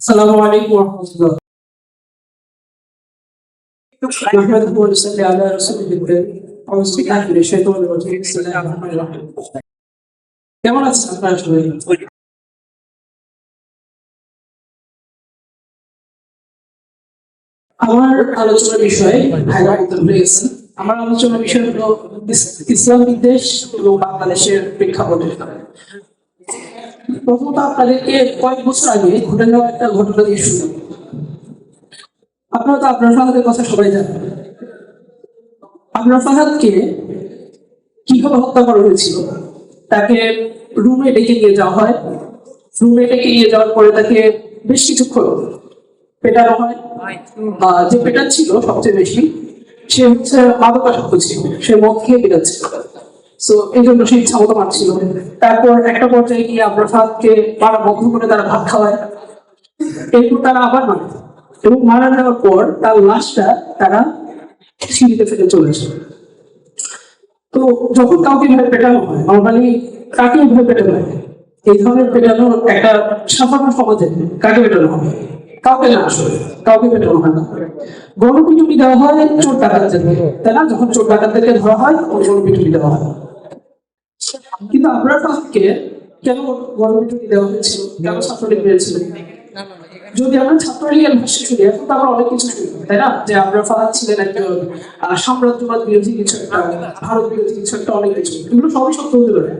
السلام عليكم ورحمة الله. نحمده ونصلي على رسوله الكريم. أعوذ بالله من الشيطان الرجيم. بسم الله الرحمن الرحيم. কেমন আছেন আপনারা সবাই? আমার আলোচনার বিষয় আমার আলোচনার বিষয় হলো ইসলাম বিদ্বেষ এবং বাংলাদেশের প্রেক্ষাপটে। প্রথমত আপনাদেরকে কয়েক বছর আগে ঘটে যাওয়া একটা ঘটনা দিয়ে শুরু। আপনারা তো আবরার ফাহাদের কথা সবাই জানেন। আবরার ফাহাদকে কিভাবে হত্যা করা হয়েছিল? তাকে রুমে ডেকে নিয়ে যাওয়া হয়। রুমে ডেকে নিয়ে যাওয়ার পরে তাকে বেশ কিছুক্ষণ পেটানো হয়। যে পেটাচ্ছিল সবচেয়ে বেশি সে হচ্ছে মাদকাসক্ত ছিল, সে মদ খেয়ে পেটাচ্ছিল। সো এই জন্য সে ইচ্ছা মতো মারছিল। তারপর একটা পর্যায়ে গিয়ে আবরার ফাহাদকে মারা বন্ধ করে তারা ভাত খাওয়ায়। এরপর তারা আবার মারে এবং মারা যাওয়ার পর তার লাশটা তারা সিঁড়িতে ফেলে চলে আসে। তো যখন কাউকে এভাবে পেটানো হয়, নর্মালি কাকে এভাবে পেটানো হয়? এই ধরনের পেটানো একটা সাধারণ সমাজে কাকে পেটানো হয়? কাউকে না, আসলে কাউকে পেটানো হয় না। গণপিটুনি দেওয়া হয় চোর ডাকাতদেরকে, তাই না? যখন চোর ডাকাতদেরকে ধরা হয় তখন গণপিটুনি দেওয়া হয়। কিন্তু আবরার ফাহাদকে কেন গণপিটুনি দেওয়া হয়েছিল? কেন ছাত্রলীগ মেরেছিল? যদি আমরা ছাত্রলীগের ভাষ্য শুনি, এখন তো আমরা অনেক কিছু শুনি, তাই না? যে আবরার ফাহাদ ছিলেন একজন সাম্রাজ্যবাদ বিরোধী কিছু একটা, ভারত বিরোধী কিছু একটা, অনেক কিছু, এগুলো সবই সত্য হতে পারে।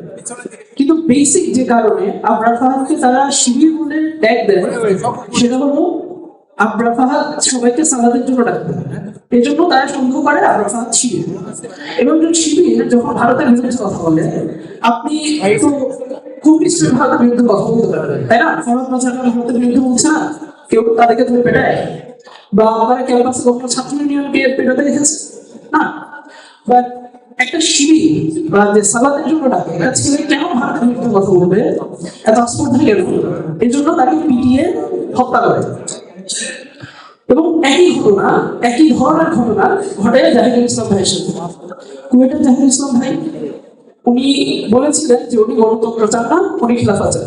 কিন্তু বেসিক যে কারণে আবরার ফাহাদকে তারা শিবির বলে ট্যাগ দেয়, সেটা হলো আবরার ফাহাদ সবাইকে সালাদের জন্য ডাকতেন। এই জন্য তারা সন্দেহ করে আবরার ফাহাদ শিবির। এবং শিবির যখন ভারতের বিরুদ্ধে কথা বলে, আপনি তো খুব নিশ্চয়ই ভারতের বিরুদ্ধে কথা বলতে পারবেন, তাই না? ফরজ বাজার ভারতের বিরুদ্ধে বলছে না, কেউ তাদেরকে ধরে পেটায়? বা আপনারা ক্যাম্পাসে কখনো ছাত্র ইউনিয়নকে পেটাতে দেখেছে? না। বাট একটা শিবির বা যে সালাদের জন্য ডাকে, একটা ছেলে কেন ভারতের বিরুদ্ধে কথা বলবে? এত আস্পর্ধা কেন? এই জন্য তাকে পিটিয়ে হত্যা করে। এবং একই ধরনের ঘটনা ঘটে জাহিদুল ইসলাম ভাইয়ের সাথে। কুয়েটের জাহিদুল ইসলাম ভাই, উনি বলেছিলেন যে উনি গণতন্ত্র চান না, উনি খিলাফা চান।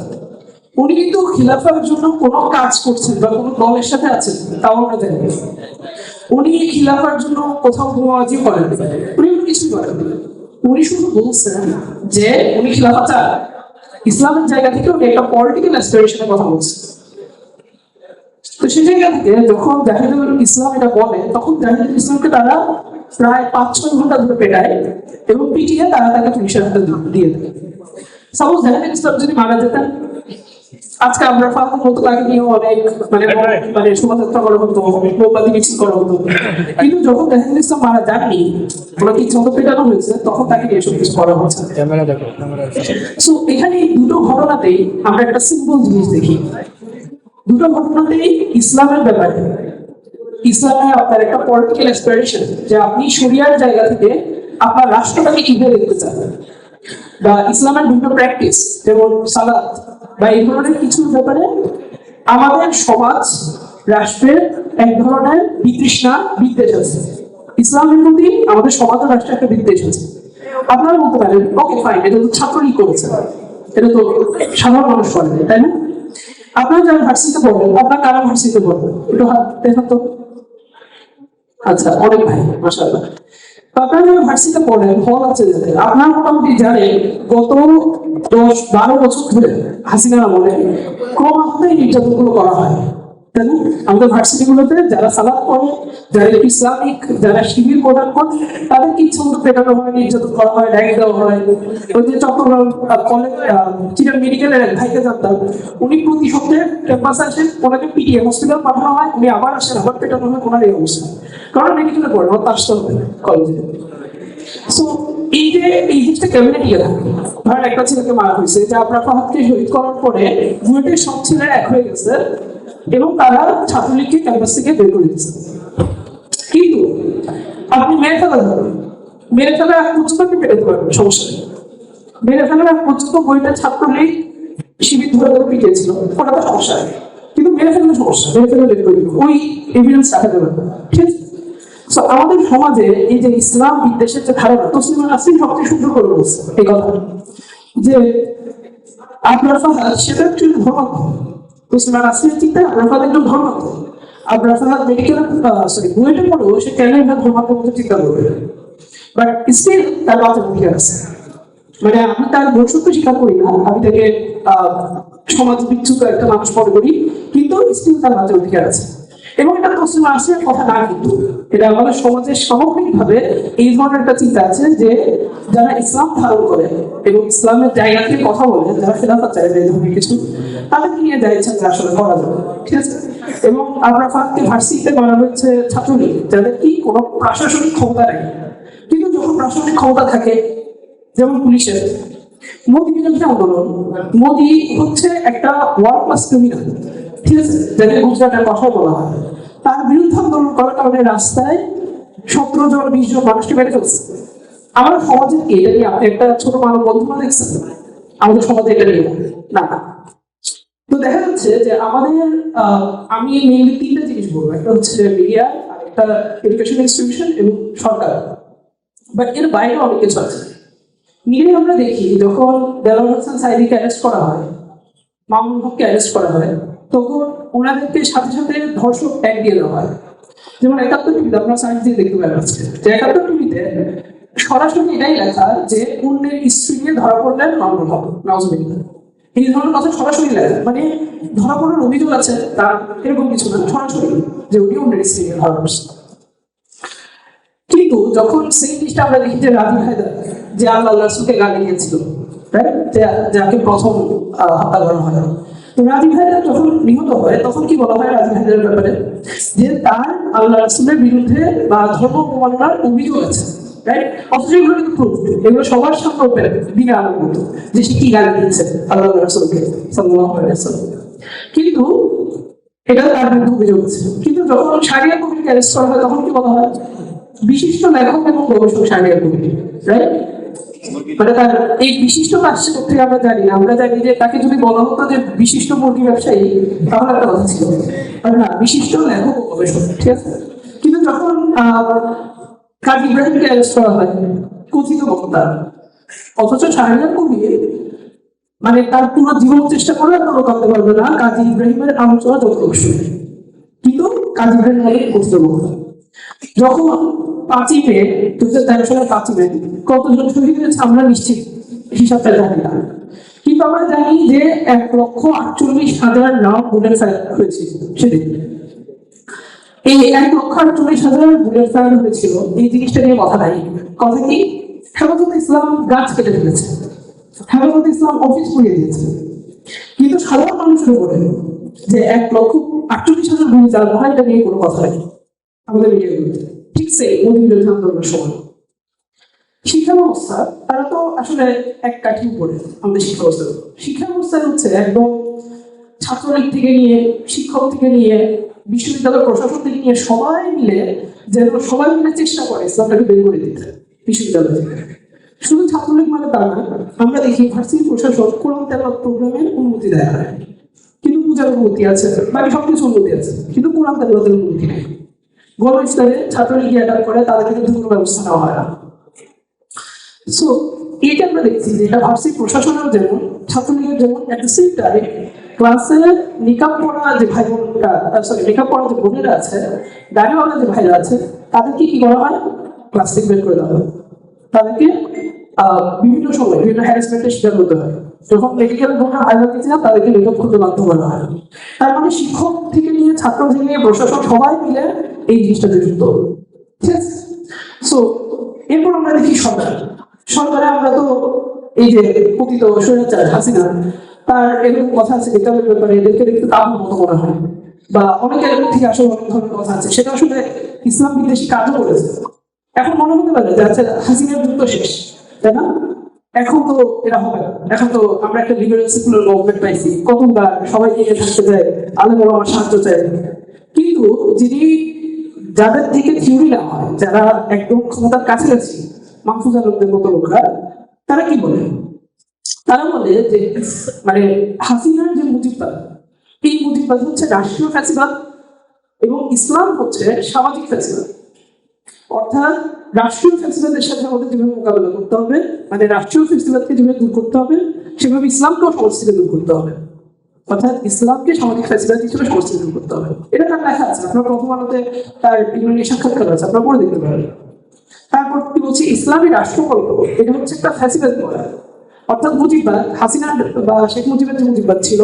উনি কিন্তু খিলাফার জন্য কোনো কাজ করছেন বা কোনো দলের সাথে আছেন তাও আমরা জানি। উনি খিলাফার জন্য কোথাও বোমাবাজি করেন, উনি কিছুই করেন। উনি শুধু বলছেন যে উনি খিলাফা চান, ইসলামের জায়গা থেকে উনি একটা পলিটিক্যাল অ্যাসপিরেশনের কথা বলছেন। তো সেই জায়গা থেকে যখন জাহিদুল ইসলাম এটা বলে, তখন জাহিদুল ইসলামকে তারা প্রায় 5-6 ঘন্টা ধরে পেটায় এবং পিটিয়ে তারা তাকে পুলিশের হাতে দিয়ে দেয়। সাপোজ জাহিদুল ইসলাম যদি মারা যেতেন, আজকে আমরা ফাহাদ মতো তাকে নিয়ে অনেক মানে শোভাযাত্রা করা হতো, মোমবাতি মিছিল করা হতো। কিন্তু যখন জাহিদুল ইসলাম মারা যাননি, ওনাকে ইচ্ছা মতো পেটানো হয়েছে, তখন তাকে নিয়ে এসব কিছু করা হচ্ছে। সো এখানে দুটো ঘটনাতেই আমরা একটা সিম্পল জিনিস দেখি। দুটো ঘটনাতেই ইসলামের ব্যাপারে, ইসলামে আপনার একটা পলিটিক্যাল অ্যাসপিরেশন, যে আপনি শরিয়ার জায়গা থেকে আপনার রাষ্ট্রটাকে কিভাবে দেখতে চান, বা ইসলামের বিভিন্ন প্র্যাকটিস যেমন সালাত বা এই ধরনের কিছু ব্যাপারে আমাদের সমাজ রাষ্ট্রের এক ধরনের বিতৃষ্ণা, বিদ্বেষ আছে। ইসলামের প্রতি আমাদের সমাজ ও রাষ্ট্রের একটা বিদ্বেষ আছে। আপনারা বলতে পারেন ওকে ফাইন, এটা তো ছাত্রলীগ করেছে, এটা তো সাধারণ মানুষ করে, তাই না? আপনারা যারা ভার্সিটিতে পড়বেন, আপনার কারা ভার্সিটিতে পড়বেন একটু হাত দেখেন তো। আচ্ছা, অনেক ভাই, মাশাআল্লাহ। আপনারা যারা ভার্সিটিতে পড়েন, হল আছে যাদের, আপনারা মোটামুটি জানেন গত 10-12 বছর ধরে হাসিনার আমলে ক্রমান্বয়ে নির্যাতনগুলো করা হয়, তাই না? আমাদের ভার্সিটিগুলোতে যারা সালাত পড়ে, যারা ইসলামিক, যারা শিবির প্রদান করে, তাদেরকে ইচ্ছা মতো পেটানো হয়, নির্যাতন করা হয়, ড্যাগ দেওয়া হয়। ওই যে চট্টগ্রাম কলেজ চিটাগাং মেডিকেলের এক ভাইকে জানতাম, উনি প্রতি সপ্তাহে ক্যাম্পাসে আসেন, ওনাকে পিটিয়ে হসপিটাল পাঠানো হয়, উনি আবার আসেন, আবার পেটানো হয়, ওনার এই অবস্থা। কারণ মেডিকেলে পড়ে, ওর আসতে হবে কলেজে। সো এই যে এই জিনিসটা কেমনে টিকে থাকে? ধরেন একটা ছেলেকে মারা হয়েছে, যে আবরার ফাহাদকে শহীদ করার পরে বুয়েটের সব ছেলেরা এক হয়ে গেছে এবং তারা ছাত্রলীগকে ক্যাম্পাস থেকে বের করে দিচ্ছে। কিন্তু আপনি মেরে ফেলা যাবেন, মেরে ফেলার এক পর্যন্ত আপনি পেটাতে পারবেন, সমস্যা নেই। মেরে ফেলার এক পর্যন্ত বুয়েটের ছাত্রলীগ শিবির ধরে ধরে পিটিয়েছিল, ওটা তো সমস্যা নেই। কিন্তু মেরে ফেলার সমস্যা, মেরে ফেলে বের করে দিব, ওই এভিডেন্স রাখাতে পারবেন, ঠিক আছে? আমাদের সমাজে এই যে ইসলাম বিদ্বেষের যে ধারণা, তসলিমা নাসরিন সবচেয়ে সুন্দর করে বলছে এই কথা, যে আপনার ফাহাদ সেটা একটু ধর্মাত্মক। তো তসলিমা নাসরিনের চিন্তায় আবরার ফাহাদ একজন ধর্মাত্ম। আবরার ফাহাদ মেডিকেল বুয়েটে পড়েও সে কেন একটা ধর্মাত্মের মতো চিন্তা করবে, বাট স্টিল তার বাঁচার অধিকার আছে। মানে আমি তার বৈষম্য স্বীকার করি না, আমি তাকে সমাজ বিচ্যুত একটা মানুষ মনে করি, কিন্তু স্টিল তার বাঁচার অধিকার আছে। এবং এটা তসলিমা নাসরিনের কথা না, কিন্তু এটা আমাদের সমাজের সামগ্রিকভাবে এই ধরনের একটা চিন্তা আছে যে যারা ইসলাম ধারণ করে এবং ইসলামের জায়গা থেকে কথা বলে, যারা খেলাফত চাইবে এই ধরনের কিছু, তাদেরকে নিয়ে যা ইচ্ছা আসলে করা যাবে, ঠিক আছে। এবং আবরার ফাহাদকে ভার্সিটিতে মানা হয়েছে ছাত্রলীগ, যাদের কি কোনো প্রশাসনিক ক্ষমতা নেই, কিন্তু যখন প্রশাসনিক ক্ষমতা থাকে, যেমন পুলিশের মোদি বিরোধী আন্দোলন, মোদি হচ্ছে একটা ওয়ার্ল্ড ক্লাস ক্রিমিনাল, ঠিক আছে, যাকে গুজরাটের কথা বলা হয়, তার বিরুদ্ধে আন্দোলন করার কারণে রাস্তায় 17 জন 20 জন মানুষকে মেরে ফেলছে। আমাদের সমাজে কি এটা নিয়ে আপনি একটা ছোট মানব বন্ধুরা দেখছেন? আমাদের সমাজে এটা নিয়ে না। তো দেখা যাচ্ছে যে আমাদের আমি মেইনলি 3টা জিনিস বলবো, একটা হচ্ছে মিডিয়া, আর একটা এডুকেশন ইনস্টিটিউশন এবং সরকার, বাট এর বাইরেও অনেক কিছু আছে। মিডিয়ায় আমরা দেখি যখন দেলোয়ার হোসেন সাঈদীকে অ্যারেস্ট করা হয়, মামুনুল হককে অ্যারেস্ট করা হয়, তখন ওনাদেরকে সাথে সাথে ধর্ষক ট্যাগ দিয়ে দেওয়া হয়। যেমন 71 টিভিতে আপনারা সার্চ দিয়ে দেখতে পাবেন যে 71 টিভিতে সরাসরি এটাই লেখা যে অন্যের স্ত্রী নিয়ে ধরা পড়লেন মামুনুল হক, নাউজুবিল্লাহ, এই ধরনের কথা সরাসরি লেখা, মানে ধরা পড়ার অভিযোগ আছে তার, এরকম কিছু না, সরাসরি যে উনি অন্যের স্ত্রী নিয়ে ধরা পড়ছে। কিন্তু যখন সেই জিনিসটা আমরা দেখি যে রাজীব হায়দার, যে আল্লাহ রাসূলকে গালি দিয়েছিল, রাইট, যাকে প্রথম হত্যা করা হয়, তো রাজীব হায়দার যখন নিহত হয় তখন কি বলা হয় রাজীব হায়দারের ব্যাপারে, যে তার আল্লাহ রাসূলের বিরুদ্ধে বা ধর্ম অবমাননার অভিযোগ আছে, রাইট। অথচ এগুলো কিন্তু প্রুফ, এগুলো সবার সামনে ওপেন দিনে আলোর মতো, যে সে কি গালি দিয়েছে আল্লাহ রাসূলকে সাল্লাল্লাহু আলাইহি ওয়াসাল্লাম, কিন্তু এটা তার বিরুদ্ধে অভিযোগ আছে। কিন্তু যখন শারিয়া কবিরকে অ্যারেস্ট করা হয় তখন কি বলা হয়, বিশিষ্ট লেখক এবং গবেষক শারিয়া কবির, রাইট। মানে তার এই বিশিষ্টতা আসছে থেকে আমরা জানি না, আমরা জানি যে তাকে যদি বলা হতো যে বিশিষ্ট মুরগি ব্যবসায়ী তাহলে একটা কথা ছিল, না, বিশিষ্ট লেখক ও গবেষক, ঠিক আছে। কিন্তু যখন কাজী ইব্রাহিমকে অ্যারেস্ট করা হয়, কথিত বক্তা, অথচ শারিয়া কবির মানে তার পুরো জীবন চেষ্টা করে কোনো করতে পারবে না কাজী ইব্রাহিমের আলোচনা যতটুকু শুনে, কিন্তু কাজী ইব্রাহিম অনেক কথিত বক্তা। যখন 5ই মে 2013 সালের 5ই মে কতজন শহীদ হয়েছে আমরা নিশ্চিত হিসাবটা জানি না, কিন্তু আমরা জানি যে 1,48,000 নাম বুলেট ফায়ার হয়েছে সেদিন। এই 1,48,000 বুলেট ফায়ার হয়েছিল, এই জিনিসটা নিয়ে কথা নাই। কথা কি, হেফাজতে ইসলাম গাছ কেটে ফেলেছে, হেফাজতে ইসলাম অফিস পুড়িয়ে দিয়েছে, কিন্তু সাধারণ মানুষের উপরে যে 1,48,000 গুলি চালানো হয় এটা নিয়ে কোনো কথা নেই আমাদের মিডিয়াগুলোতে। ঠিক সেই মোদী বিরোধী আন্দোলনের সময় শিক্ষা ব্যবস্থা, তারা তো আসলে এক কাঠি উপরে আমাদের শিক্ষা ব্যবস্থা। শিক্ষা ব্যবস্থা হচ্ছে একদম ছাত্রলীগ থেকে নিয়ে, শিক্ষক থেকে নিয়ে, বিশ্ববিদ্যালয় প্রশাসন থেকে নিয়ে সবাই মিলে যেন সবাই মিলে চেষ্টা করে ইসলামটাকে বের করে দিতে বিশ্ববিদ্যালয় থেকে। শুধু ছাত্রলীগ মানে তা না, আমরা দেখি ভার্সিটি প্রশাসন কোরআন তেলাওয়াত প্রোগ্রামের অনুমতি দেয় না, কিন্তু পূজার অনুমতি আছে, বাকি সবকিছু অনুমতি আছে, কিন্তু কোরআন তেলাওয়াতের অনুমতি নেই। গণ ইফতারে ছাত্রলীগ অ্যাটাক করে, তাদেরকে কিন্তু কোনো ব্যবস্থা নেওয়া হয় না। সো এইটা আমরা দেখছি যে এটা ভার্সিটি প্রশাসনের যেমন, ছাত্রলীগের যেমন, এট দ্য সেম টাইম ক্লাসে নিকাব পড়া যে ভাই বোনরা, নিকাব পড়া যে বোনেরা আছে, দাড়িওয়ালা যে ভাইরা আছে, তাদেরকে কি করা হয়, ক্লাস থেকে বের করে দেওয়া হয়। তাদেরকে বিভিন্ন সময় বিভিন্ন হ্যারাসমেন্টের শিকার হতে হয়। যখন মেডিকেল বোনরা ভাইরা দিতে যান তাদেরকে মেকআপ করতে বাধ্য করা হয়। তার মানে শিক্ষক থেকে নিয়ে, ছাত্র থেকে নিয়ে, প্রশাসন সবাই মিলে এই জিনিসটাতে যুক্ত, ঠিক আছে। সো এরপর আমরা দেখি সরকারে আমরা তো এই যে পতিত স্বৈরাচার হাসিনা, তার এরকম কথা আছে বিজ্ঞানের ব্যাপারে, এদেরকে দেখতে তার মতো মনে হয়, বা অনেকের থেকে আসলে অনেক ধরনের কথা আছে, সেটা আসলে ইসলাম বিদ্বেষী কাজও করেছে। এখন মনে হতে পারে যে আচ্ছা হাসিনার যুদ্ধ শেষ, তাই না, এখন তো এটা হবে না, এখন তো আমরা একটা লিবারেল সেকুলার গভর্নমেন্ট পাইছি, কতবার সবাই এগিয়ে থাকতে চায়, আলেম ওলামার সাহায্য চায়, কিন্তু যিনি যাদের থেকে থিওরি না হয়, যারা একদম ক্ষমতার কাছাকাছি, মাহফুজ আলমদের মতো লোকরা, তারা কি বলে, তারা বলে যে মানে হাসিনার যে মুজিববাদ, এই মুজিববাদ হচ্ছে রাষ্ট্রীয় ফ্যাসিবাদ এবং ইসলাম হচ্ছে সামাজিক ফ্যাসিবাদ। অর্থাৎ রাষ্ট্রীয় ফ্যাসিবাদের সাথে আমাদের যেভাবে মোকাবেলা করতে হবে, মানে রাষ্ট্রীয় ফ্যাসিবাদকে যেভাবে দূর করতে হবে, সেভাবে ইসলামকেও সমাজ থেকে দূর করতে হবে। অর্থাৎ ইসলামকে সামাজিক ফ্যাসিলিটি হিসেবে সংস্কৃতি করতে হবে। এটা তার লেখা আছে, আপনার প্রথম আলোতে তার সাক্ষাৎকার আছে, আপনারা পড়ে দেখতে পারেন। তারপর কি বলছি, ইসলামী রাষ্ট্রকল্প এটা হচ্ছে একটা ফ্যাসিবাদ বলা, অর্থাৎ মুজিববাদ, হাসিনা বা শেখ মুজিবের যে মুজিববাদ ছিল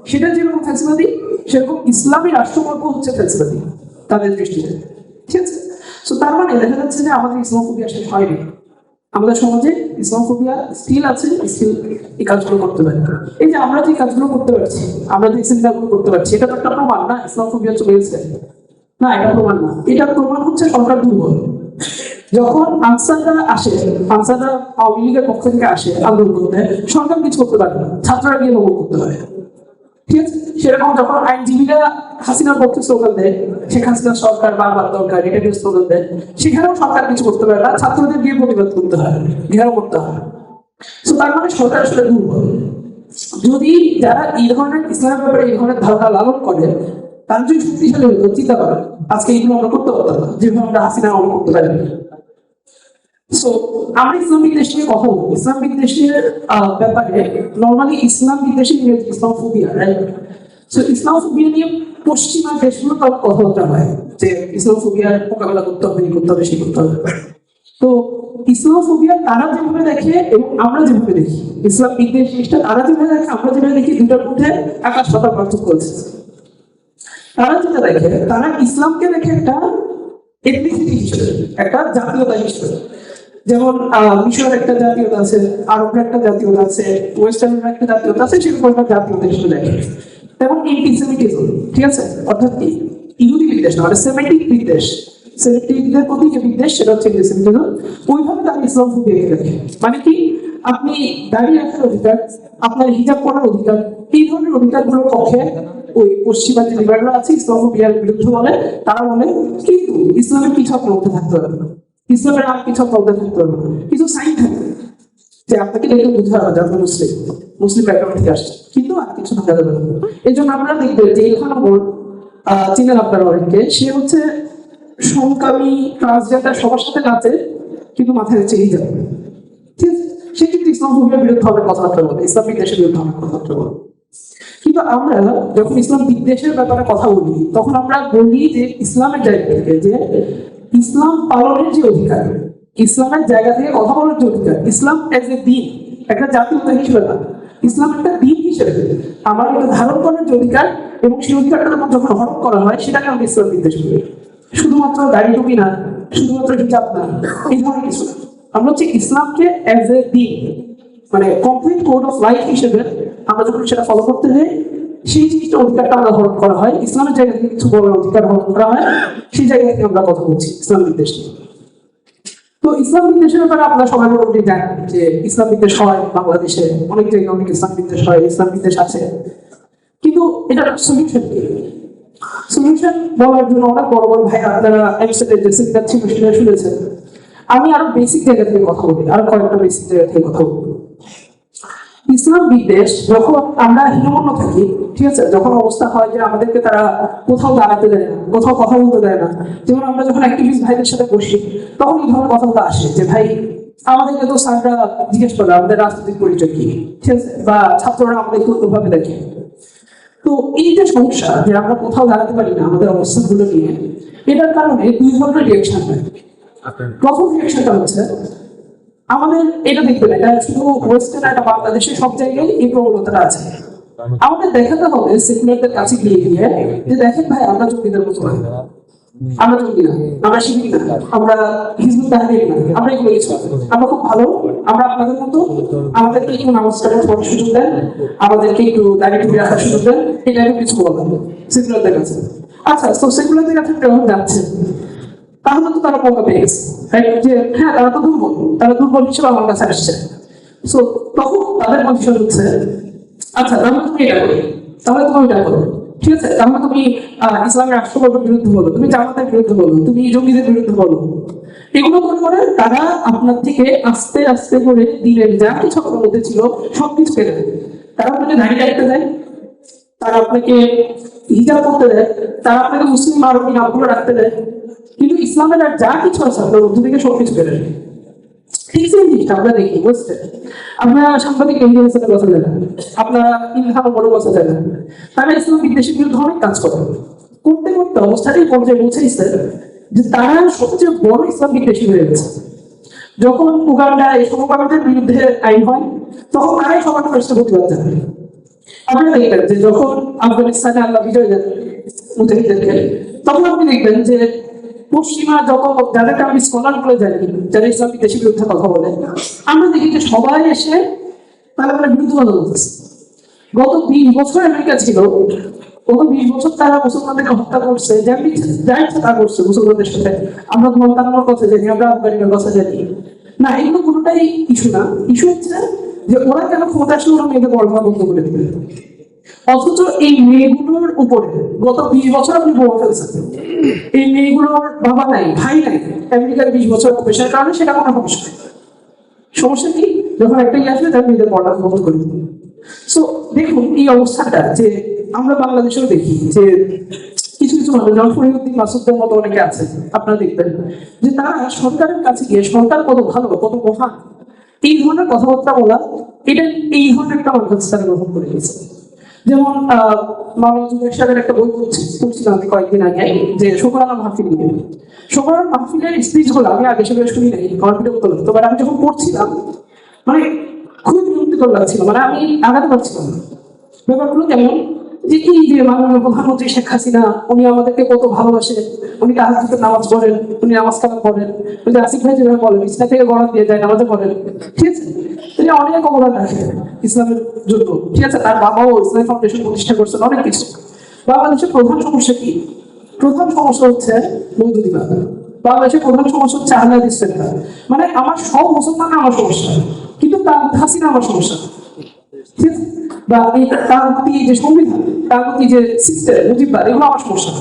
সেটা যেরকম ফ্যাসিবাদী, সেরকম ইসলামী রাষ্ট্রকল্প হচ্ছে ফ্যাসিবাদী তাদের দৃষ্টিতে। ঠিক আছে, তো তার মানে দেখা যাচ্ছে যে আমাদের ইসলামোফোবিয়া শেষ হয়নি, আমাদের সমাজে ইসলামোফোবিয়া স্টিল আছে, স্টিল এই কাজগুলো করতে পারে। এই যে আমরা যে কাজগুলো করতে পারছি, আমরা যে চিন্তাগুলো করতে পারছি, এটা তো একটা প্রমাণ না ইসলামোফোবিয়া চলে গেছে? না, এটা প্রমাণ না, এটা প্রমাণ হচ্ছে সরকার দুর্বল। যখন আনসাররা আসে, আনসাররা আওয়ামী লীগের পক্ষ থেকে আসে আন্দোলন করতে, সরকার কিছু করতে পারে না, ছাত্ররা গিয়ে দমন করতে হয়। ঠিক আছে, সেরকম যখন আইনজীবীরা হাসিনার পক্ষে স্লোগান দেয়, শেখ হাসিনার সরকার বারবার দরকার, এটা নিয়ে স্লোগান দেয়, সেখানেও সরকার কিছু করতে পারে না, ছাত্রদের গিয়ে প্রতিবাদ করতে হয়, ঘেরাও করতে হয়। তো তার মানে সরকার আসলে দুর্বল। যদি যারা এই ধরনের ইসলামের ব্যাপারে এই ধরনের ধারণা লালন করে, তার যদি শক্তিশালী হতো, চিন্তা করেন আজকে এইগুলো আমরা করতে পারতাম না, যেভাবে আমরা হাসিনা আমল করতে পারি। সো আমরা ইসলাম বিদ্বেষ নিয়ে কথা বলবো। ইসলাম বিদ্বেষের ব্যাপারে নর্মালি ইসলাম বিদ্বেষের ইসলামোফোবিয়া, রাইট? সো ইসলামোফোবিয়া নিয়ে পশ্চিমা দেশগুলো তো কথাবার্তা হয় যে ইসলামোফোবিয়ার মোকাবেলা করতে হবে, এই করতে হবে, সেই করতে হবে। তো ইসলামোফোবিয়া তারা যেভাবে দেখে এবং আমরা যেভাবে দেখি, ইসলাম বিদ্বেষ জিনিসটা তারা যেভাবে দেখে আমরা যেভাবে দেখি, দুটার মধ্যে আকাশ পাতাল পার্থক্য আছে। তারা যেটা দেখে, তারা ইসলামকে দেখে একটা এথনিসিটি হিসেবে, একটা জাতীয়তা হিসেবে। যেমন মিশরের একটা জাতীয়তা আছে, আরবের একটা জাতীয়তা আছে, ওয়েস্টার্নের একটা জাতীয়তা আছে, সেরকম একটা জাতীয়তা হিসেবে দেখে। তেমন এন্টিসেমিটিজম, ঠিক আছে, অর্থাৎ কি ইহুদি বিদ্বেষ না, মানে সেমেটিক বিদ্বেষ, সেমেটিকদের প্রতি যে বিদ্বেষ সেটা হচ্ছে এন্টিসেমিটিজম। ওইভাবে তারা ইসলামোফোবিয়াকে দেখে। মানে কি, আপনি দাঁড়িয়ে রাখার অধিকার, আপনার হিজাব পরার অধিকার, এই ধরনের অধিকারগুলোর পক্ষে ওই পশ্চিমা যে লিবারেলরা আছে ইসলামোফোবিয়ার বিরুদ্ধে বলে, তারা বলে কিন্তু ইসলামের কিছু আপনার মধ্যে থাকতে হবে না, ইসলামের আর কিছু আপনাদের থাকতে হবে না, কিছু সাইন থাকে যে আপনাকে দেখে বুঝতে হবে যে আপনি মুসলিম, মুসলিম ব্যাকগ্রাউন্ড থেকে আসছে, কিন্তু আর কিছু থাকা যাবে না। এই জন্য আপনারা দেখবেন যে এখানে চীনের আপনারা অনেকে, সে হচ্ছে সমকামী ট্রান্সজেন্ডার সবার সাথে নাচে, কিন্তু মাথায় হচ্ছে হিজাব। ঠিক আছে, সে কিন্তু ইসলামোফোবিয়ার বিরুদ্ধে হবে কথাবার্তা বলে, ইসলাম বিদ্বেষের বিরুদ্ধে হবে কথাবার্তা বলে। কিন্তু আমরা যখন ইসলাম বিদ্বেষের ব্যাপারে কথা বলি, তখন আমরা বলি যে ইসলামের জায়গা থেকে, যে ইসলাম পালনের যে অধিকার, ইসলামের জায়গা থেকে কথা বলার যে অধিকার, ইসলাম এজ এ দিন, একটা জাতীয়তা হিসেবে না, ইসলাম একটা দিন হিসেবে আমার একটা ধারণ করার যে অধিকার, এবং সেই অধিকারটা যখন হরণ করা হয়, সেটাকে আমরা ইসলাম বিদ্বেষ করি। শুধুমাত্র দাড়ি টুপি না, শুধুমাত্র হিজাব না, এই ধরনের কিছু না। আমরা হচ্ছে ইসলামকে এজ এ দিন, মানে কমপ্লিট কোড অফ লাইফ হিসেবে আমরা যখন সেটা ফলো করতে যাই, সেই জিনিসটা অধিকারটা আমরা হরণ করা হয়, ইসলামের জায়গা থেকে কিছু বলার অধিকার হরণ করা হয়, সেই জায়গা থেকে আমরা কথা বলছি ইসলাম বিদ্বেষ নিয়ে। তো ইসলাম বিদ্বেষের ব্যাপারে আপনারা সবাই মোটামুটি জানেন যে ইসলাম বিদ্বেষ হয় বাংলাদেশে, অনেক জায়গায় অনেক ইসলাম বিদ্বেষ হয়, ইসলাম বিদ্বেষ আছে। কিন্তু এটার সলিউশন কি? সলিউশন বলার জন্য অনেক বড় বড় ভাই আপনারা এমসেটের যে সেমিনার ছিল সেটা শুনেছেন। আমি আরো বেসিক জায়গা থেকে কথা বলি, আরো কয়েকটা বেসিক জায়গা থেকে কথা বলি। ইসলাম বিদ্বেষ যখন আমরা হীনমন্য থাকি, ঠিক আছে, যখন অবস্থা হয় যে আমাদেরকে তারা কোথাও দাঁড়াতে দেয় না, কোথাও কথা বলতে দেয় না, যেমন আমরা যখন অ্যাক্টিভিস্ট ভাইদের সাথে বসি, তখন এই ধরনের কথাগুলো আসে যে ভাই আমাদেরকে তো স্যাররা জিজ্ঞেস করে আমাদের রাজনৈতিক পরিচয় কি, ঠিক আছে, বা ছাত্ররা আমাদেরকে অন্যভাবে দেখে। তো এই যে সমস্যা যে আমরা কোথাও দাঁড়াতে পারি না আমাদের অবস্থানগুলো নিয়ে, এটার কারণে দুই ধরনের রিয়াকশন হয়। প্রথম রিয়াকশনটা হচ্ছে আমাদের, এটা দেখবেন এটা শুধু ওয়েস্টার্ন, এটা বাংলাদেশের সব জায়গায় এই প্রবণতাটা আছে। আমাদের দেখাতে হবে সেকুলারদের কাছে গিয়ে গিয়ে যে দেখেন ভাই আমরা জঙ্গিদের মতো না, আমরা জঙ্গি না, আমরা শিবির না, আমরা হিজবুত তাহরির না, আমরা এগুলো কিছু না, আমরা খুব ভালো, আমরা আপনাদের মতো, আমাদেরকে একটু নামাজটা পড়ার সুযোগ দেন, আমাদেরকে একটু দাঁড়িয়ে টুপি রাখার সুযোগ দেন, এটা আমি কিছু বললাম সেকুলারদের কাছে। আচ্ছা, তো সেকুলারদের কাছে যখন যাচ্ছে, তাহলে তো তারা মৌকা পেয়ে গেছে, যে হ্যাঁ তারা তো দুর্বল, তারা দুর্বল হিসেবে আমার কাছে আসছে। সো তখন তাদের পজিশন হচ্ছে আচ্ছা তাহলে তুমি এটা করো, তাহলে তুমি এটা করো, ঠিক আছে, তাহলে তুমি ইসলামের রাষ্ট্রকল্পের বিরুদ্ধে বলো, তুমি জামাতের বিরুদ্ধে বলো, তুমি জঙ্গিদের বিরুদ্ধে বলো। এগুলো করে করে তারা আপনার থেকে আস্তে আস্তে করে দিনের যা কিছু আপনার মধ্যে ছিল সবকিছু কেড়ে দেয়। তারা আপনাকে দাঁড়িয়ে রাখতে দেয়, তারা আপনাকে হিজাব করতে দেয়, তারা আপনাকে মুসলিম আরবি নামগুলো রাখতে দেয়, কিন্তু ইসলামের আর যা কিছু আছে আপনার মধ্য থেকে সবকিছু কেড়ে নেয়। ঠিক সেই জিনিসটা আমরা দেখি, বুঝছেন? আপনারা সাংবাদিক ইংরেজির সাথে কথা জানেন, আপনারা ইলহাম বড় কথা জানেন, তারা ইসলাম বিদ্বেষের বিরুদ্ধে অনেক কাজ করে, করতে করতে অবস্থাটাই পর্যায়ে পৌঁছেছে যে তারা সবচেয়ে বড় ইসলাম বিদ্বেষী হয়ে গেছে। যখন উগান্ডা এই সমকামীদের বিরুদ্ধে আইন হয়, তখন তারাই সবার ফার্স্টে প্রতিবাদ জানায়। আপনারা দেখবেন যে যখন আফগানিস্তানে আল্লাহ বিজয় দেন মুজাহিদদেরকে, তখন আপনি দেখবেন যে পশ্চিমা যত যাদেরকে আমি স্কলার বলে জানি, যারা ইসলাম বিদ্বেষীর বিরুদ্ধে কথা বলে, আমরা দেখি যে সবাই এসে তারা বিরুদ্ধে কথা বলতেছে। গত 20 বছর আমেরিকা ছিল, গত 20 বছর তারা মুসলমানদেরকে হত্যা করছে, যা ইচ্ছা তা করছে মুসলমানদের সাথে। আমরা মন্তানোর কথা জানি, আমরা আফগানিদের কথা জানি না, এগুলো কোনোটাই ইস্যু না। ইস্যু হচ্ছে যে ওরা কেন ক্ষমতা আসলে ওরা মেয়েদের পড়াশোনা বন্ধ করে দিবে, অথচ এই মেয়েগুলোর উপরে গত 20 বছর আপনি বলে ফেলছেন। এই মেয়েগুলোর বাবা নাই, ভাই নাই, আমেরিকার 20 বছর পেশার কারণে সেটা কোনো সমস্যা নেই। সমস্যা কি? যখন একটা ইয়ে আসবে তার মেয়েদের পড়াশোনা বন্ধ করে দিবে। সো দেখুন এই অবস্থাটা যে আমরা বাংলাদেশেও দেখি যে কিছু কিছু মানুষ, যেমন ফরিদউদ্দিন মাসুদের মতো অনেকে আছে, আপনারা দেখবেন যে তারা সরকারের কাছে গিয়ে সরকার কত ভালো, কত মহান, এই ধরনের কথাবার্তা বলা, এটা এই ধরনের একটা মানুষ তারা গ্রহণ করে গেছে। যেমন মাওলানা জুবের সাহেবের একটা বই পড়ছিলাম আমি কয়েকদিন আগে, যে শুকরানা মাহফিল নিয়ে। শুকরানা মাহফিলের স্পিচ গুলো আমি আগে সেভাবে শুনি নাই, কনফিডেন্ট হতো, তো আমি যখন পড়ছিলাম মানে খুবই বিরক্তিকর লাগছিল, মানে আমি আগাতে পারছিলাম না। ব্যাপারগুলো কেমন যে এই যে মাননীয় প্রধানমন্ত্রী শেখ হাসিনা, উনি আমাদেরকে কত ভালোবাসেন, উনি তাহাজ্জুদের নামাজ পড়েন, উনি নামাজ কালাম পড়েন, ওই যে আসিফ ভাই যেভাবে বলেন ইসলাম থেকে গড়াত দিয়ে যায় নামাজে পড়েন, ঠিক আছে? তিনি অনেক অবদান রাখেন ইসলামের জন্য, ঠিক আছে? তার বাবাও ইসলাম ফাউন্ডেশন প্রতিষ্ঠা করছেন, অনেক কিছু। বাংলাদেশের প্রধান সমস্যা কি? প্রধান সমস্যা হচ্ছে মৌদুদিবাদ। বাংলাদেশের প্রধান সমস্যা হচ্ছে আহলে হাদিস ফিরকা। মানে আমার সব মুসলমান আমার সমস্যা, কিন্তু তার হাসিনা আমার সমস্যা, ঠিক আছে? বা এই তার প্রতি যে সংবিধান, তার প্রতি যে সিস্টেম মুজিববাদ, এগুলো আমার সমস্যা।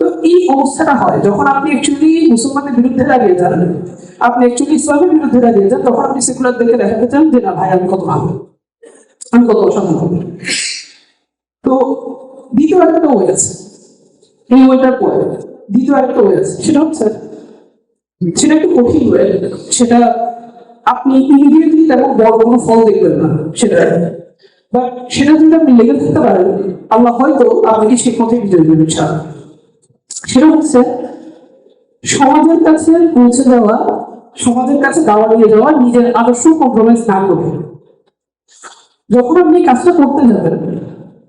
তো এই অবস্থাটা হয় যখন আপনি অ্যাকচুয়ালি মুসলমানদের বিরুদ্ধে দাঁড়িয়ে যান, আপনি অ্যাকচুয়ালি ইসলামের বিরুদ্ধে দাঁড়িয়ে যান, তখন আপনি সেকুলার দেখে দেখাতে চান যে না ভাই আমি কত ভালো, আমি কত অসাধারণ। তো দ্বিতীয় একটা ওয়ে আছে, এই ওয়েটার পরে দ্বিতীয় আরেকটা ওয়ে আছে, সেটা হচ্ছে সেটা একটু কঠিন ওয়ে, সেটা আপনি ইমিডিয়েটলি তেমন বড় কোনো ফল দেখবেন না সেটা, বাট সেটা যদি আপনি লেগে থাকতে পারেন, আল্লাহ হয়তো আপনাকে সেই পথে বিজয় দেবেন। সেটা হচ্ছে সমাজের কাছে পৌঁছে যাওয়া, সমাজের কাছে দাওয়া নিয়ে যাওয়া, নিজের আদর্শ কম্প্রোমাইজ না করে। যখন আপনি কাজটা করতে যাবেন,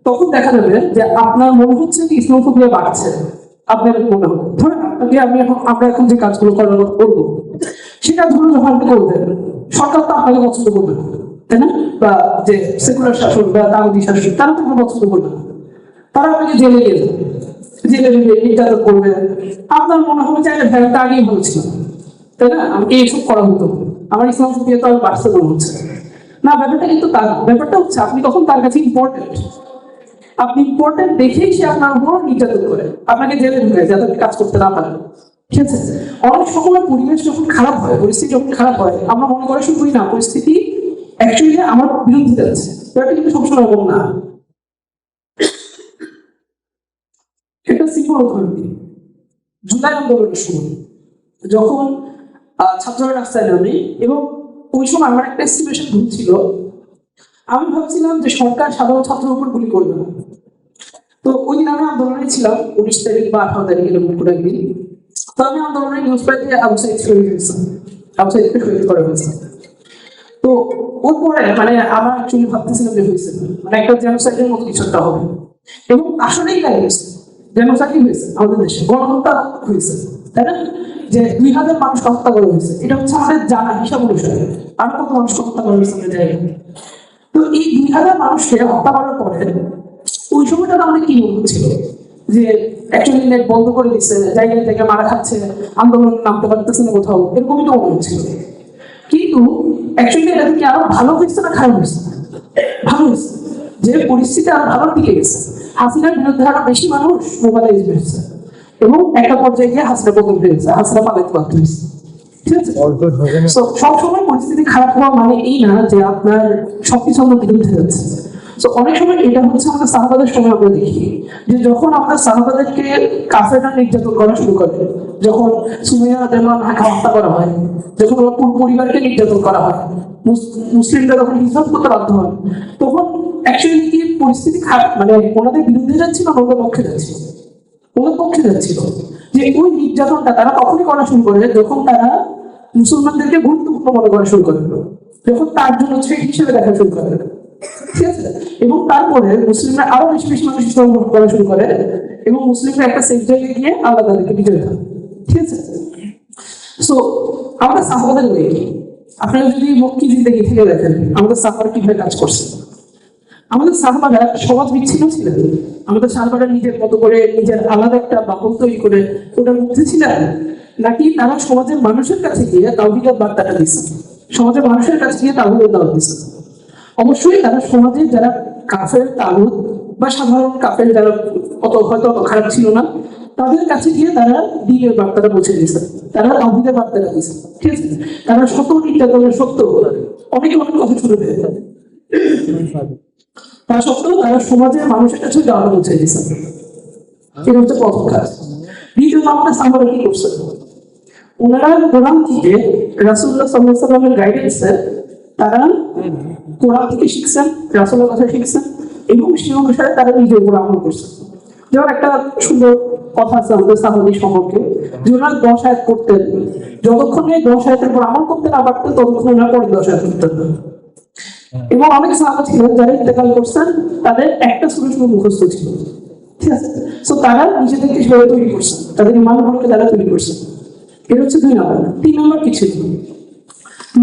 তখন দেখা যাবে যে আপনার মনে হচ্ছে যে ইসলামোফোবিয়া বাড়ছে। আপনার মনে হবে, ধরেন আপনাকে আমরা এখন যে কাজগুলো করবো, সেটা ধরুন যখন আপনি করবেন, সরকার তো আপনাকে পছন্দ করবে না, তাই না? বা যে সেকুলার শাসন বা তাগুতি শাসন, তারা তো পছন্দ করবে না, তারা আপনাকে জেলে নিয়ে যাবে, জেলে নিয়ে নির্যাতন করবে। আপনার মনে হবে যে ভ্যালটা আগেই ভালো ছিল, তাই না? এইসব করা হতো, আমার ইসলামোফোবিয়া তো আর বাড়ছে মনে হচ্ছে না। ব্যাপারটা কিন্তু তার ব্যাপারটা হচ্ছে আপনি তখন তার কাছে ইম্পর্টেন্ট, আপনি ইম্পর্টেন্ট দেখেই সে আপনার উপর নির্যাতন করে, আপনাকে জেলে ঢুকে যাতে আপনি কাজ করতে না পারেন, ঠিক আছে? অনেক সময় পরিবেশ যখন খারাপ হয়, পরিস্থিতি যখন খারাপ হয়, আমরা মনে করে শুধুই না পরিস্থিতি অ্যাকচুয়ালি আমার বিরুদ্ধে যাচ্ছে, ব্যাপারটা কিন্তু সবসময় এরকম না। একটা সিম্পল উদাহরণ দিই, জুলাই আন্দোলনের সময় যখন ছাত্ররা রাস্তায় নামে, এবং ওই সময় আমার একটা এস্টিমেশন ভুল ছিল, আমি ভাবছিলাম যে সরকার সাধারণ ছাত্রের উপর গুলি করবে না। তো ওই দিন আমি আন্দোলনে ছিলাম 19 তারিখ বা 18 তারিখ এরকম কোনো একদিন। তো আমি আন্দোলনের নিউজ পাই যে আবু সাঈদ শহীদ হয়েছে, আবু সাঈদকে শহীদ করা হয়েছে। তো ওর পরে মানে আমার অ্যাকচুয়ালি ভাবতেছিলাম যে হয়েছে মানে একটা জেনোসাইডের মতো কিছু একটা হবে, এবং আসলেই তাই হয়েছে। জেনোসাইড হয়েছে আমাদের দেশে, গণহত্যা হয়েছে, তাই না? যে 2000 মানুষ হত্যা করা হয়েছে, এটা হচ্ছে আমাদের জানা হিসাব অনুসারে। আর কত মানুষ হত্যা করা হয়েছে আমরা জানি। তো এই 2000 মানুষকে হত্যা করার পরে ওই সময়টা আমাদের কি মনে হচ্ছিল যে অ্যাকচুয়ালি নেট বন্ধ করে দিচ্ছে, জায়গায় থেকে মারা খাচ্ছে, আন্দোলন নামতে পারতেছে না কোথাও, এরকমই তো মনে হচ্ছিল। কিন্তু অ্যাকচুয়ালি এটা কি আরো ভালো হয়েছে না খারাপ হয়েছে? ভালো হয়েছে, যে পরিস্থিতি আরো ভালোর দিকে গেছে। হাসিনার বিরুদ্ধে আরো বেশি মানুষ মোবাইলাইজ হয়েছে, এবং একটা পর্যায়ে গিয়ে হাসিনা বদল হয়েছে, হাসিনা পালাতে বাধ্য হয়েছে, ঠিক আছে? সবসময় পরিস্থিতি খারাপ হওয়া মানে এই না যে আপনার সবকিছু আমার বিরুদ্ধে যাচ্ছে। তো অনেক সময় এটা হচ্ছে আমাদের সাহাবাদের সময় আমরা দেখি যে যখন আমাদের সাহাবাদেরকে কাফেররা নির্যাতন করা শুরু করে, যখন সুমাইয়া রাদিয়াল্লাহু আনহাকে হত্যা করা হয়, যখন ওর পুরো পরিবারকে নির্যাতন করা হয়, মুসলিমরা যখন হিজরত করতে বাধ্য হয়, তখন অ্যাকচুয়ালি কি পরিস্থিতি খারাপ, মানে ওনাদের বিরুদ্ধে যাচ্ছিল না ওনাদের পক্ষে যাচ্ছিল, ওনাদের পক্ষে যাচ্ছিল। যে ওই নির্যাতনটা তারা তখনই করা শুরু করে যখন তারা মুসলমানদেরকে গুরুত্বপূর্ণ মনে করা শুরু করে, যখন তার জন্য থ্রেট হিসেবে দেখা শুরু করে, ঠিক আছে। এবং তারপরে মুসলিমরা আরো বেশি বেশি মানুষ ইসলাম গ্রহণ করা শুরু করে এবং মুসলিমরা একটা সেফ জায়গায় গিয়ে আল্লাহ তাদেরকে বিজয় দেয়, ঠিক আছে। সো আমাদের সাহাবাদের ওয়ে কি, আপনারা যদি মক্কি জিন্দেগি থেকে দেখেন আমাদের সাহাবারা কিভাবে কাজ করছে। আমাদের সাহাবারা সমাজ বিচ্ছিন্ন ছিলেন, আমাদের সাহাবারা নিজের মতো করে নিজের আলাদা একটা বাহন তৈরি করে ওটার মধ্যে ছিলেন, নাকি তারা সমাজের মানুষের কাছে গিয়ে তাওহীদের বার্তাটা দিচ্ছে, সমাজের মানুষের কাছে গিয়ে তাওহীদের দাওয়াত দিচ্ছে। অবশ্যই তারা সমাজে যারা কাফের তাগুত বা সাধারণ কাফের যারা হয়তো অত খারাপ ছিল না তাদের কাছে গিয়ে তারা দ্বীনের বার্তাটা পৌঁছে দিয়েছে, তারা তাওহীদের বার্তাটা দিয়েছে, ঠিক আছে। তারা সত্য নির্যাতনের সত্য অনেকে অনেক কথা শুনে পেয়ে তা সত্ত্বেও তারা সমাজের মানুষের কাছে যাওয়া পৌঁছে দিয়েছে। এটা হচ্ছে প্রথম কাজ। দ্বিতীয়ত আমাদের সাহাবারা কি করছে, ওনারা কোরআন থেকে রাসূলুল্লাহ সাল্লাল্লাহু আলাইহি ওয়াসাল্লামের গাইডেন্সে তারা কোরআন থেকে শিখছেন, রাসূলের কথা শিখছেন এবং সেই অনুসারে তারা নিজের উপর আমল করছেন। যেমন একটা সুন্দর কথা আছে আমাদের সাহাবী সম্পর্কে, যে ওনারা 10 আয়াত করতেন, যতক্ষণ এই 10 আয়াতের উপর আমল করতে না পারতেন ততক্ষণ ওনারা পরে 10 আয়াত করতেন না। এবং অনেক সাহাবা ছিলেন যারা ইন্তেকাল করছেন তাদের একটা সূরা শুধু মুখস্থ ছিল, ঠিক আছে। সো তারা নিজেদেরকে সেভাবে তৈরি করছেন, তাদের ইমানগুলোকে তারা তৈরি করছেন। এটা হচ্ছে 2 নম্বর। 3 নম্বর কিছু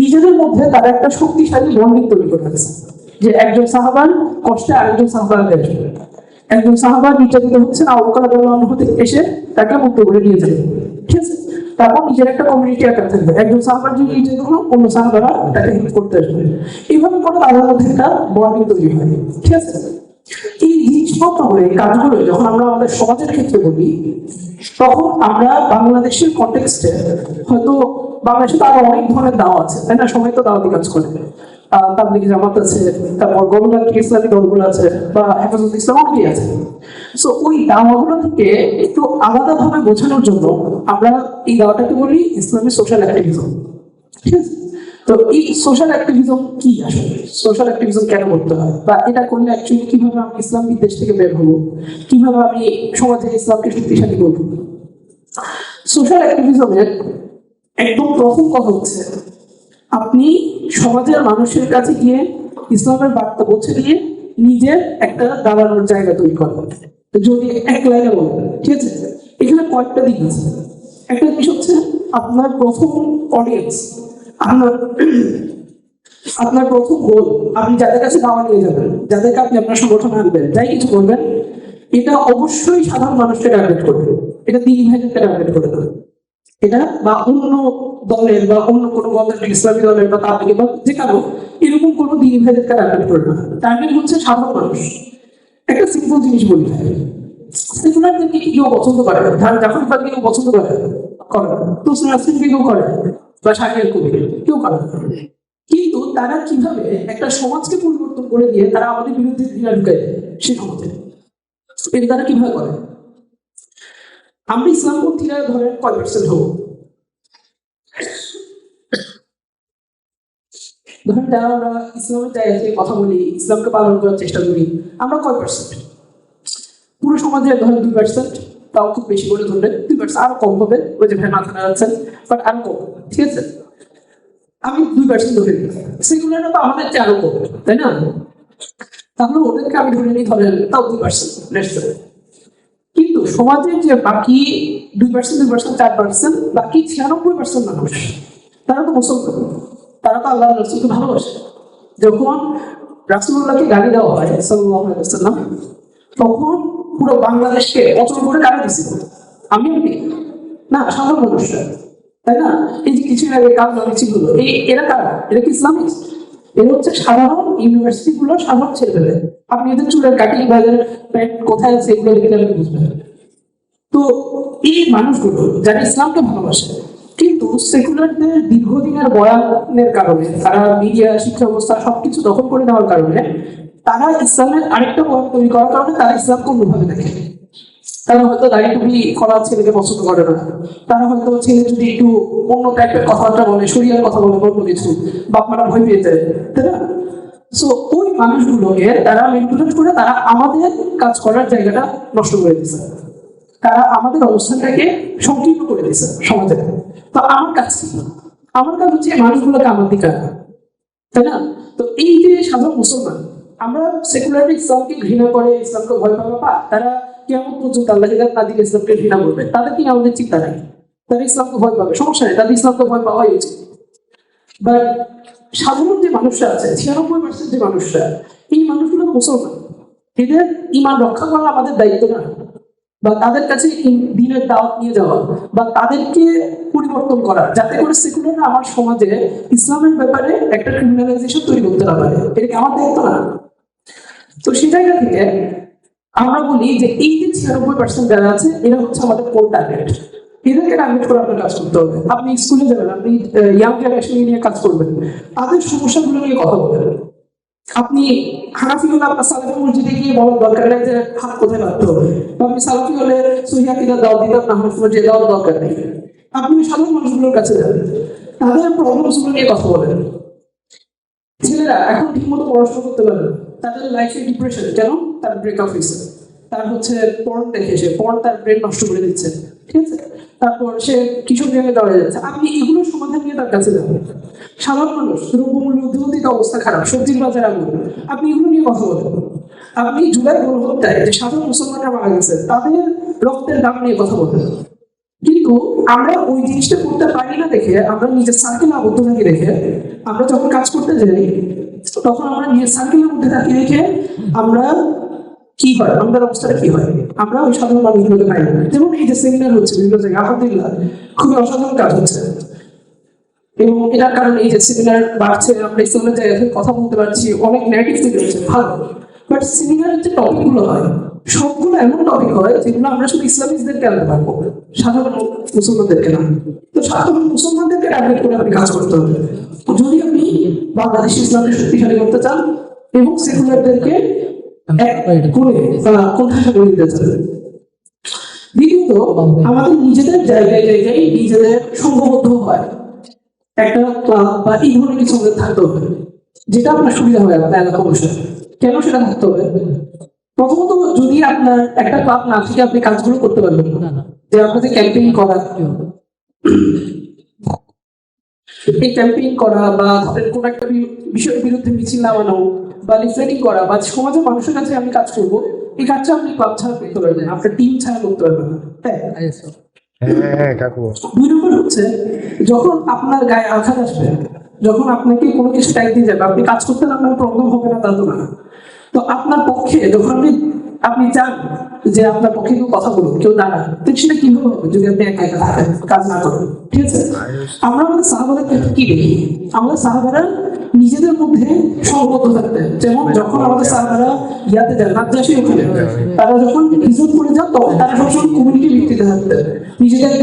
নিজেদের মধ্যে তারা একটা শক্তিশালী বন্ডিং তৈরি করে ফেলেছে, যে একজন সাহাবার কষ্টে আরেকজন সাহাবার আসবে, একজন সাহাবা নির্যাতিত হচ্ছেন, আবু বকর রাদিয়াল্লাহু আনহু এসে তাকে মুক্ত করে নিয়ে যাবে, ঠিক আছে। তারপর নিজের একটা কমিউনিটি আকার থাকবে, একজন সাহাবার যদি নির্যাতিত হলো অন্য সাহাবারা তাকে হেল্প করতে আসবে, এইভাবে করে তাদের মধ্যে একটা বন্ডিং তৈরি হয়, ঠিক আছে। এই জিনিসপত্রগুলো এই কাজগুলো যখন আমরা আমাদের সমাজের ক্ষেত্রে বলি তখন আমরা বাংলাদেশের কনটেক্সটে হয়তো বাংলাদেশে তো আরো অনেক ধরনের দাওয়া আছে, তাই না, সবাই তো দাওয়াতি কাজ করে, তাবলিগি জামাত আছে, তারপর গণতান্ত্রিক ইসলামী দলগুলো আছে বা হেফাজত ইসলাম অনেকেই আছে। সো ওই দাওয়াগুলো থেকে একটু আলাদাভাবে বোঝানোর জন্য আমরা এই দাওয়াটাকে বলি ইসলামী সোশ্যাল অ্যাক্টিভিজম, ঠিক আছে। তো এই সোশ্যাল অ্যাক্টিভিজম কি, আসলে সোশ্যাল অ্যাক্টিভিজম কেন করতে হয়, বা এটা করলে অ্যাকচুয়ালি কিভাবে আমি ইসলাম বিদ্বেষ থেকে বের হবো, কিভাবে আমি সমাজে ইসলামকে শক্তিশালী করবো। সোশ্যাল অ্যাক্টিভিজমের একদম প্রথম কথা হচ্ছে আপনি সমাজের মানুষের কাছে গিয়ে ইসলামের বার্তা পৌঁছে দিয়ে নিজের একটা দাঁড়ানোর জায়গা তৈরি করবেন। যদি এক লাইনে বলেন, ঠিক আছে, এখানে কয়েকটা দিক আছে। একটা জিনিস হচ্ছে আপনার প্রথম অডিয়েন্স, আপনার প্রথম গোল, আপনি যাদের কাছে দাওয়া নিয়ে যাবেন, যাদেরকে আপনি আপনার সংগঠনে আনবেন, যাই কিছু করবেন, এটা অবশ্যই সাধারণ মানুষকে টার্গেট করবে, এটা দিন ভাইদেরকে টার্গেট করে দেবে, এটা বা অন্য দলের বা অন্য কোনো গণতান্ত্রিক ইসলামী দলের বা তাবলিগি বা যে কারো এরকম কোনো দিন ভাইদেরকে টার্গেট করবে না, টার্গেট হচ্ছে সাধারণ মানুষ। একটা সিম্পল জিনিস বলি ভাই, সেকুলারদেরকে কেউ পছন্দ করে না, জাফর ইকবালকে কেউ পছন্দ করে না, তোসিম নাসরিনকে কেউ করে বা শাকিল কবির কেউ করে না, কিন্তু তারা কিভাবে একটা সমাজকে পরিবর্তন করে দিয়ে তারা আমাদের বিরুদ্ধে ঢুকে সেই সমাজে, এটা তারা কিভাবে করে। আমরা ইসলামপন্থীরা ধরেন কয় পার্সেন্ট হবো, ধরেন যারা আমরা ইসলামের জায়গা থেকে কথা বলি, ইসলামকে পালন করার চেষ্টা করি, আমরা কয় পার্সেন্ট, পুরো সমাজে ধরেন 2%, তাও খুব বেশি করে ধরলে 2%, আরো কম হবে, ওই যে ভাই মাথা নাড়াচ্ছেন, বাট আরো কম, ঠিক আছে। আমি 2% ধরে নিই, সেগুলো তো আমাদের চেয়ে আরো কম, তাই না। তাহলে ওদেরকে আমি ধরে নিই ধরেন তাও 2%, কিন্তু সমাজের যে বাকি 2%, 4%, বাকি 96% মানুষ তারা তো মুসলমান, তারা তো আল্লাহ রাসূলকে ভালোবাসে। যখন রাসূলুল্লাহকে গালি দেওয়া হয় সাল্লাল্লাহু আলাইহি ওয়াসাল্লাম, তখন পুরো বাংলাদেশকে অচল করে গালি দিছিল, আমি না সাধারণ মানুষরা, তাই না। এই যে কিছুদিন আগে কাজ মিছিল হলো, এরা কারা, এরা কি ইসলামিক, এরা হচ্ছে সাধারণ ইউনিভার্সিটি গুলোর সাধারণ ছেলেপেলে। আপনি এদের চুলের কাটিং বাজার প্যান্ট কোথায় আছে এগুলো দেখে আপনি বুঝবেন। তো এই মানুষগুলো যারা ইসলামকে ভালোবাসে, কিন্তু সেকুলারদের দীর্ঘদিনের বয়ানের কারণে, তারা মিডিয়া, শিক্ষা ব্যবস্থা সবকিছু দখল করে নেওয়ার কারণে তারা ইসলামের আরেকটা পয়েন্ট তৈরি করার কারণে তারা ইসলামকে অন্যভাবে দেখে। তারা হয়তো দাড়ি টুপি করা ছেলেকে পছন্দ করে না, তারা হয়তো ছেলে যদি একটু অন্য টাইপের কথাবার্তা বলে, শরিয়ার কথা বলে, অন্য কিছু, বাপ মারা ভয় পেয়ে যায়, তাই না? সো ওই মানুষগুলোকে তারা ম্যানিপুলেট করে তারা আমাদের কাজ করার জায়গাটা নষ্ট করে দিচ্ছে, তারা আমাদের অবস্থানটাকে সংকীর্ণ করে দিচ্ছে সমাজে। তো আমার কাজ কি? আমার কাজ হচ্ছে মানুষগুলোকে আমার দিকে আনা, তাই না? তো এই যে সাধারণ মুসলমান, আমরা সেকুলার ইসলামকে ঘৃণা করে, ইসলামকে ভয় পাবা, তারা কেমন পর্যন্ত আল্লাহ তাদের ইসলামকে ঘৃণা করবে, তাদের কি আমাদের চিন্তা নাই? তারা ইসলামকে ভয় পাবে, সমস্যা নেই, তাদের ইসলামকে ভয় পাওয়াই উচিত। বাট সাধারণ যে মানুষরা আছে, 96% যে মানুষরা, এই মানুষগুলো মুসলমান, এদের ইমান রক্ষা করা আমাদের দায়িত্ব না, বা তাদের কাছে দিনের দাওয়াত নিয়ে যাওয়া, বা তাদেরকে পরিবর্তন করা, যাতে করে সেকুলার আমার সমাজে ইসলামের ব্যাপারে একটা ক্রিমিনালাইজেশন তৈরি করতে না পারে, এটা কি আমার দায়িত্ব না? তো সেই জায়গা থেকে আমরা বলি যে এই যে 96% যারা আছে, এরা হচ্ছে আমাদের কোর টার্গেট। এদেরকে টার্গেট করে আপনার কাজ করতে হবে। আপনি স্কুলে যাবেন, আপনি ইয়াং জেনারেশন নিয়ে কাজ করবেন, তাদের সমস্যাগুলো নিয়ে কথা বলবেন। আপনি হানাফি হলে আপনার সালাফি মসজিদে গিয়ে বলার দরকার নেই যে হাত কোথায় রাখতে হবে, বা আপনি সালাফি হলে সহিহ আকীদা দাও দিতে না হানাফি মসজিদে দেওয়ার দরকার নেই। আপনি সাধারণ মানুষগুলোর কাছে যাবেন, তাদের প্রবলেমসগুলো নিয়ে কথা বলেন। ছেলেরা এখন ঠিকমতো পড়াশোনা করতে পারে না, তাদের লাইফে ডিপ্রেশন, কেন? তার ব্রেকআপ হয়েছে, তার হচ্ছে পর্ন দেখে, সে পর্ন তার ব্রেন নষ্ট করে দিচ্ছে, ঠিক আছে? তারপর সে কিশোর গ্যাংয়ে দাঁড়িয়ে যাচ্ছে। আপনি এগুলোর সমাধান নিয়ে তার কাছে যাবেন। সাধারণ মানুষ, দ্রব্যমূল্য ঊর্ধ্বগতিতে অবস্থা খারাপ, সবজির বাজার আগুন, আপনি এগুলো নিয়ে কথা বলেন। আপনি জুলাই গণহত্যায় যে সাধারণ মুসলমানরা মারা গেছে, তাদের রক্তের দাম নিয়ে কথা বলেন। কিন্তু আমরা ওই জিনিসটা করতে পারি না দেখে, আমরা নিজের সার্কেল আবদ্ধ থাকি দেখে, আমরা যখন কাজ করতে যাই তখন আমরা নিজের সার্কেলের মধ্যে থাকি দেখে আমরা কি হয়, আমাদের অবস্থাটা কি হয়, আমরা ওই সাধারণ মানুষগুলোকে পাই না। যেমন এই যে সেমিনার হচ্ছে বিভিন্ন জায়গায়, আলহামদুলিল্লাহ খুবই অসাধারণ কাজ হচ্ছে, এবং এটার কারণে এই যে সেমিনার বাড়ছে, আমরা ইসলামের জায়গা থেকে কথা বলতে পারছি, অনেক নেগেটিভ থেকে হচ্ছে, ভালো। বাট সেমিনারের যে টপিকগুলো হয়, সবগুলো এমন টপিক হয় যেগুলো আমরা শুধু ইসলামিকদেরকে আনতে পারবো, সাধারণ মুসলমানদেরকে না। তো সাধারণ মুসলমানদেরকে টার্গেট করে আপনি কাজ করতে হবে যদি আপনি বাংলাদেশ ইসলামকে শক্তিশালী করতে চান এবং সেকুলারদেরকে কোণঠাসা করে দিতে চান। দ্বিতীয়ত, আমাদের নিজেদের জায়গায় জায়গায় নিজেদের সংঘবদ্ধ হয় একটা ক্লাব বা এই ধরনের কিছু আমাদের থাকতে হবে, যেটা আপনার সুবিধা হয় আপনার এলাকা অনুসারে। কেন সেটা থাকতে হবে? প্রথমত, যদি আপনার একটা ক্লাব না থেকে আপনি কাজগুলো করতে পারবেন না, যে আপনাদের ক্যাম্পেইন করা, এই ক্যাম্পেইন করা, বা ধরেন কোন একটা বিষয়ের বিরুদ্ধে মিছিল নামানো, বা লিফলেটিং করা, বা সমাজের মানুষের কাছে আমি কাজ করবো, এই কাজটা আপনি ক্লাব ছাড়া করতে পারবেন, আপনার টিম ছাড়া করতে পারবেন না। দুই নম্বর হচ্ছে, যখন আপনার গায়ে আঘাত আসবে, যখন আপনাকে কোনো কিছু টাইপ দিয়ে যাবে, আপনি কাজ করতে আপনার প্রবলেম হবে না তা তো না। তো আপনার পক্ষে যখন আপনি চান যে আপনার পক্ষে কেউ কথা বলুন, কেউ দাঁড়ান, তো সেটা কিভাবে হবে যদি আপনি একা একা কাজ না করেন? ঠিক আছে, আমরা আমাদের সাহাবাদের ক্ষেত্রে কি দেখি? আমাদের সাহাবারা নিজেদের মধ্যে সংবদ্ধ থাকতেন। যেমন যখন আমাদের সাহাবারা ইয়াতে যান, নাজ্জাশী ওখানে, তারা যখন হিজরত করে যান, তখন তারা সবসময় কমিউনিটি ভিত্তিতে থাকতেন, নিজেদের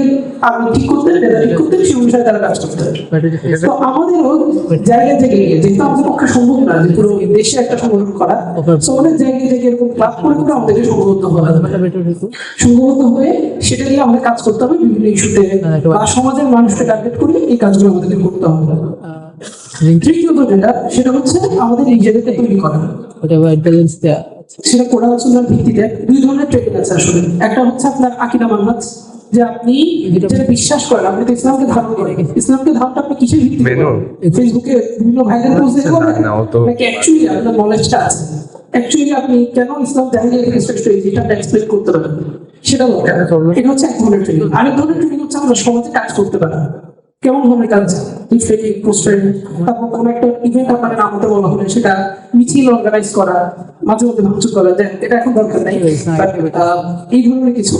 আপনি ঠিক করতেন, ঠিক করতেন, সেই অনুসারে তারা কাজ করতেন। তো আমাদেরও জায়গা থেকে গিয়ে, যেহেতু আমাদের পক্ষে সম্ভব না যে পুরো দেশে একটা সংগঠন করা, তো আমাদের জায়গায় থেকে এরকম ক্লাব করে করে আমাদেরকে সংগঠিত হয়ে সেটা নিয়ে আমাদের কাজ করতে হবে, বিভিন্ন ইস্যুতে বা সমাজের মানুষকে টার্গেট করে এই কাজগুলো আমাদেরকে করতে হবে। তৃতীয়ত যেটা, সেটা হচ্ছে আমাদের নিজেদেরকে তৈরি করা, সেটা কোরআন সুন্নাহর ভিত্তিতে। দুই ধরনের ট্রেনিং আছে আসলে। একটা হচ্ছে আপনার আকীদা মানহাজ, যে আপনি যেটা বিশ্বাস করেন, আপনি তো ইসলামকে ধারণ করেন, ইসলামকে ধারণটা আপনি কিসের ভিত্তিতে করেন? ফেসবুকে বিভিন্ন ভাইরাল পোস্ট দেখে করেন নাকি অ্যাকচুয়ালি আপনার নলেজটা আছে? অ্যাকচুয়ালি আপনি কেন ইসলাম জাহিলিয়াত থেকে শ্রেষ্ঠ এটা এক্সপ্লেইন করতে পারেন, সেটা দরকার। এটা হচ্ছে এক ধরনের ট্রেনিং। আরেক ধরনের ট্রেনিং হচ্ছে আমরা সমাজে কাজ করতে পারা। কেমন ধরনের কাজ? লিফলেটিং, পোস্টার, তারপর কোনো একটা ইভেন্ট আপনাকে নামাতে বলা হলে সেটা মিছিল অর্গানাইজ করা, মাঝে মধ্যে ভাঙচুর করা, এটা এখন দরকার নাই, এই ধরনের কিছু।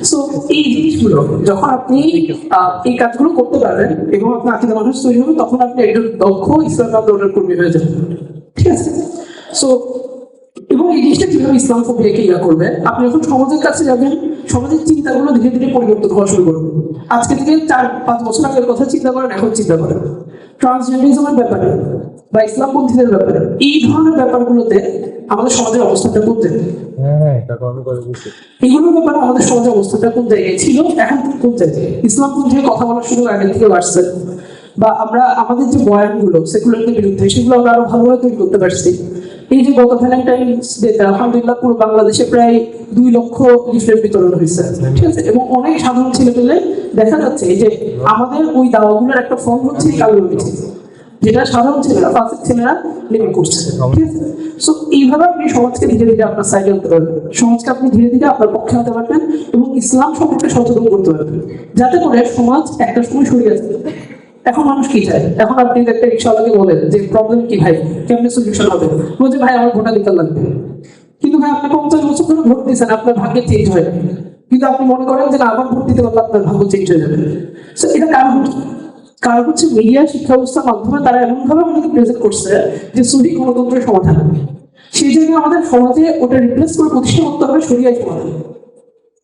সো এই জিনিসগুলো যখন আপনি এই কাজগুলো করতে পারবেন এবং আপনার আকীদা মানুষ তৈরি হবে, তখন আপনি একজন দক্ষ ইসলাম আন্দোলনের কর্মী হয়ে যাবেন। ঠিক আছে? সো এবং এই জিনিসটা কিভাবে ইসলাম ফোবিয়াকে ইয়া করবে, আপনি যখন সমাজের কাছে যাবেন, সমাজের চিন্তাগুলো ধীরে ধীরে পরিবর্তন হওয়া শুরু করবে। আজকে থেকে 4-5 বছর আগের কথা চিন্তা করেন, এখন চিন্তা করেন। ট্রান্সজেন্ডারিজমের ব্যাপারে বা ইসলামপন্থীদের ব্যাপারে, এই ধরনের ব্যাপারগুলোতে আমাদের সমাজের অবস্থাটা করতে এগুলোর ব্যাপারে আমাদের সমাজের অবস্থাটা কোন জায়গায় ছিল, এখন কোন জায়গায়, ইসলাম কোন থেকে কথা বলার সুযোগ আগে থেকে বাড়ছে, বা আমরা আমাদের যে বয়ানগুলো সেকুলারদের বিরুদ্ধে সেগুলো আমরা আরো ভালোভাবে তৈরি করতে পারছি। এই যে গত ভ্যালেন্টাইন্স ডেতে আলহামদুলিল্লাহ পুরো বাংলাদেশে প্রায় 2 লক্ষ লিফলেট বিতরণ হয়েছে, ঠিক আছে, এবং অনেক সাধারণ ছেলে পেলে দেখা যাচ্ছে যে আমাদের ওই দাওয়াগুলোর একটা ফর্ম হচ্ছে এই কালো মিছিল, যেটা সাধারণ ছেলেরা ফাসিক ছেলেরা নেমে করছে, ঠিক আছে। সো এইভাবে আপনি সমাজকে ধীরে ধীরে আপনার সাইডে আনতে পারবেন, সমাজকে আপনি ধীরে ধীরে আপনার পক্ষে আনতে পারবেন এবং ইসলাম সম্পর্কে সচেতন করতে পারবেন, যাতে করে সমাজ একটা সময় সরে গেছে। এখন মানুষ কি চায়, এখন আপনি একটা রিক্সাওয়ালাকে বলেন যে প্রবলেম কি ভাই, কেমনে সলিউশন হবে, বলছে ভাই আমার ভোটাধিকার লাগবে। কিন্তু ভাই আপনি 50 বছর ধরে ভোট দিচ্ছেন, আপনার ভাগ্যে চেঞ্জ হয়, কিন্তু আপনি মনে করেন যে না আবার ভোট দিতে পারলে আপনার ভাগ্য চেঞ্জ হয়ে যাবে। সো এটা কারণ কারণ হচ্ছে মিডিয়া শিক্ষা ব্যবস্থার মাধ্যমে তারা এমনভাবে আমাদেরকে প্রেজেন্ট করছে যে সহি গণতন্ত্রের সমাধান, সেই জায়গায় আমাদের সমাজে ওটা রিপ্লেস করে প্রতিষ্ঠা করতে হবে শরিয়ার সমাধান,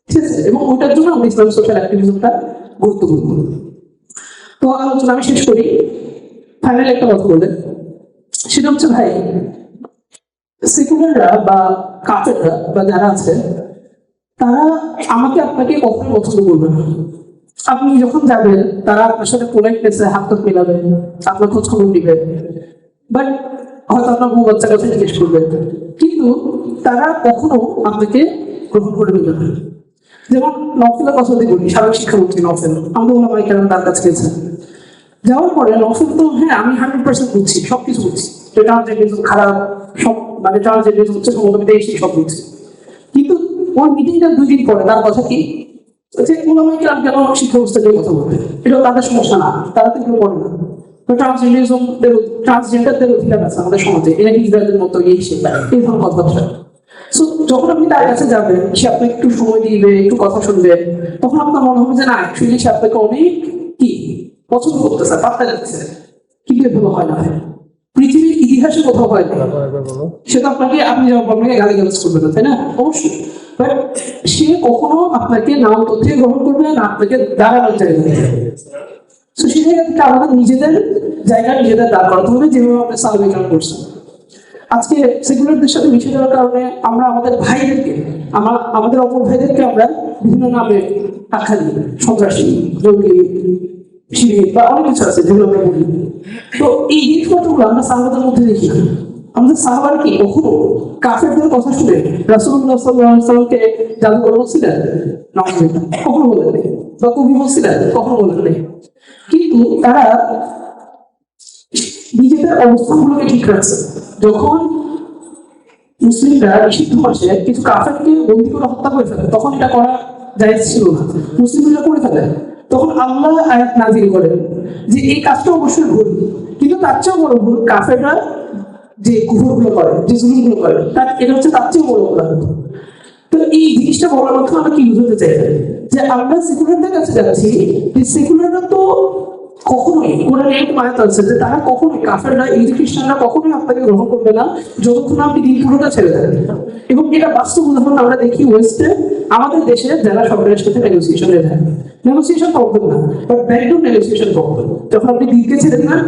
ঠিক আছে, এবং ওইটার জন্য আমাদের ইসলাম সোশ্যাল অ্যাক্টিভিজমটা গুরুত্বপূর্ণ। তো আলোচনা আমি শেষ করি, ফাইনাল একটা কথা বললেন, সেটা হচ্ছে ভাই সেকুলাররা বা কাফেররা বা যারা আছে তারা আমাকে আপনাকে কখনো পছন্দ করবে না। আপনি যখন যাবেন তারা আপনার সাথে পোলাইটনেসে হাত হাত মেলাবে, আপনার খোঁজ খবর নিবে, বাট হয়তো আপনার বউ বাচ্চার কথা জিজ্ঞেস করবে, কিন্তু তারা কখনো আপনাকে গ্রহণ করে নেবে না। যেমন নফেলের কথা যদি বলি, সাবেক শিক্ষামন্ত্রী নফেল, আমাদের ওলামায়ে কেরাম তার কাছে গেছেন, যাওয়ার পরে নফেল তো হ্যাঁ আমি 100% বুঝছি, সবকিছু বুঝছি, ট্রান্সজেন্ডারিজম খারাপ, সব মানে ট্রান্সজেন্ডারিজম হচ্ছে সমগ্র সেই সব বুঝছি, কিন্তু ওই মিটিংটা 2 দিন পরে তার কথা কি যে ওলামায়ে কেরাম কেন শিক্ষা ব্যবস্থা নিয়ে কথা বলবে, এটা তাদের সমস্যা না, তারা তো এগুলো করে না। ট্রান্সজেন্ডারদের অধিকার আছে আমাদের সমাজে, এটা ইসরায়েলের মতো এই ধরনের কথাবার্তা। সো যখন আপনি তার কাছে যাবেন, সে আপনাকে একটু সময় দিবে, একটু কথা শুনবে, তখন আপনার মনে হবে যে না অ্যাকচুয়ালি সে আপনাকে অনেক কি পছন্দ করতেছে, পাত্তা দিচ্ছে, কিন্তু এগুলো হয় না, পৃথিবীর ইতিহাসে কোথাও হয় না। সেটা আপনাকে আপনি যখন আপনাকে গালিগালাজ করবে না, তাই না, অবশ্যই, বাট সে কখনো আপনাকে নাম তথ্যে গ্রহণ করবে না, আপনাকে দাঁড়ানোর জায়গা দেবে। তো সেই জায়গা থেকে আমাদের নিজেদের জায়গা নিজেদের দাঁড় করাতে হবে, যেভাবে আপনি সাহায্য করছেন। আজকে সেকুলারদের সাথে মিশে যাওয়ার কারণে আমরা আমাদের ভাইদেরকে আমাদের অপর ভাইদেরকে আমরা বিভিন্ন নামে আখ্যা দিই, সন্ত্রাসী, জঙ্গি, শিবির বা অনেক কিছু আছে যেগুলো আমরা বলি। তো এই জিনিসপত্রগুলো আমরা সাহাবাদের মধ্যে দেখি না। আমাদের সাহাবারা কি কখনো কাফেরদের কথা শুনে রাসূলুল্লাহ সাল্লাল্লাহু আলাইহি ওয়াসাল্লামকে জাদুকর বলছিলেন? না, কখনো বলেন নাই, বা কবি বলছিলেন? কখনো বলেন নাই। কিন্তু তারা নিজেদের অবস্থানগুলোকে ঠিক রাখছে। যখন মুসলিমরা নিষিদ্ধ মাসে কিছু কাফেরকে বন্দী করে হত্যা করে ফেলে, তখন এটা করা জায়েজ ছিল না, মুসলিমরা করে ফেলে, তখন আল্লাহ আয়াত নাযিল করেন যে এই কাজটা অবশ্যই ভুল, কিন্তু তার চেয়েও বড় ভুল কাফেররা যে কুফরগুলো করে, যে জুলুমগুলো করে, এটা হচ্ছে তার চেয়েও বড় অপরাধ। তো এই জিনিসটা বলার মাধ্যমে আমরা কি বুঝতে চাই যে আমরা সেকুলারদের কাছে যাচ্ছি, যে সেকুলাররা তো কখনোই কোরআনে এরকম আয়াত আছে যে তারা কখনোই কাফেররা এই যে খ্রিস্টানরা কখনোই আপনাকে গ্রহণ করবে না যতক্ষণ আপনি দিন পুরোটা ছেড়ে দেন। এবং এটা বাস্তব উদাহরণ আমরা দেখি ওয়েস্টে, আমাদের দেশে যারা সরকারের সাথে নেগোসিয়েশনে যায়, নেগোসিয়েশন প্রবলেম না, বাট ব্যাকডোর নেগোসিয়েশন প্রবলেম। যখন আপনি দিনকে ছেড়ে দেবেন,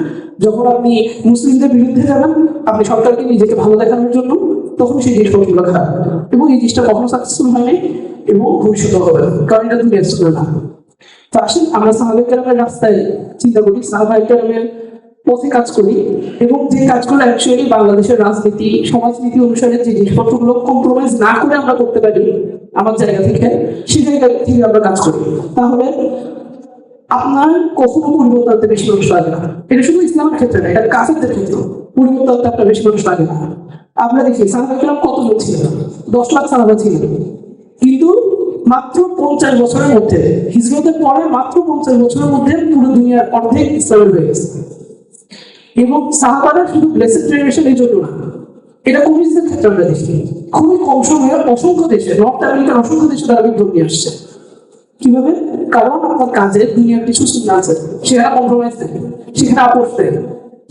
যখন আপনি মুসলিমদের বিরুদ্ধে যাবেন, আপনি সরকারকে নিজেকে ভালো দেখানোর জন্য, তখন সেই জিনিসপত্রগুলো খারাপ, এবং এই জিনিসটা কখনো সাকসেসফুল হয়নি এবং ভবিষ্যতে হবে না, কারণ এটা দুনিয়ার ছিল না। তো আসেন আমরা সাহাবায়ে কেরামের রাস্তায় চিন্তা করি, সাহাবায়ে কেরামের পথে কাজ করি, এবং যে কাজগুলো অ্যাকচুয়ালি বাংলাদেশের রাজনীতি সমাজনীতি অনুসারে যে জিনিসপত্রগুলো কম্প্রোমাইজ না করে আমরা করতে পারি আমার জায়গা থেকে, সেই জায়গা থেকে আমরা কাজ করি, তাহলে আপনার কখনো পরিবর্তন আনতে বেশি মানুষ লাগে না। এটা শুধু ইসলামের ক্ষেত্রে না, এটা কাফেরদের ক্ষেত্রে পরিবর্তন আনতে আপনার বেশি মানুষ লাগে না। আমরা দেখি সাহাবায়ে কেরাম কতজন ছিলেন, 10 লাখ সাহাবা ছিলেন, কিন্তু মাত্র 50 বছরের মধ্যে, হিজরতের পরে মাত্র 50 বছরের মধ্যে পুরো দুনিয়ার অর্ধেক ইসলামের হয়ে গেছে। এবং সাহাবারা শুধু ব্লেসেড জেনারেশন এই জন্য না, এটা কমিউনিস্টদের ক্ষেত্রে আমরা দেখি খুবই কম সময়ে অসংখ্য দেশে, নর্থ আমেরিকার অসংখ্য দেশে তারা বিদ্রোহ নিয়ে আসছে। কিভাবে? কারণ আপনার কাজে দুনিয়ার কিছু চিন্তা আছে, সেখানে কম্প্রোমাইজ থাকে, সেখানে আপোষ থাকে,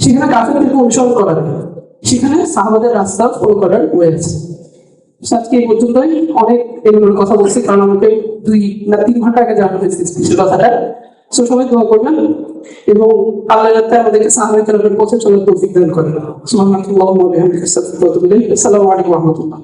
সেখানে কাফেরদেরকে অনুসরণ করা যায়, সেখানে সাহাবাদের রাস্তা ফলো করার ওয়ে আছে। আজকে এই পর্যন্তই, অনেক এগুলোর কথা বলছি কারণ আমাকে 2 না 3 ঘন্টা আগে জানানো হয়েছে স্পিচের কথাটা। সো সবাই দোয়া করবেন। এবং আল্লাহ যাতে আমাদেরকে সাহাবায়ে কেরামের পথে চলার তৌফিক দান করেন। সুবহানাল্লাহি ওয়া বিহামদিহি, আস্তাগফিরুল্লাহ ওয়া আতুবু ইলাইহি। আসসালামু আলাইকুম ওয়া রাহমাতুল্লাহ।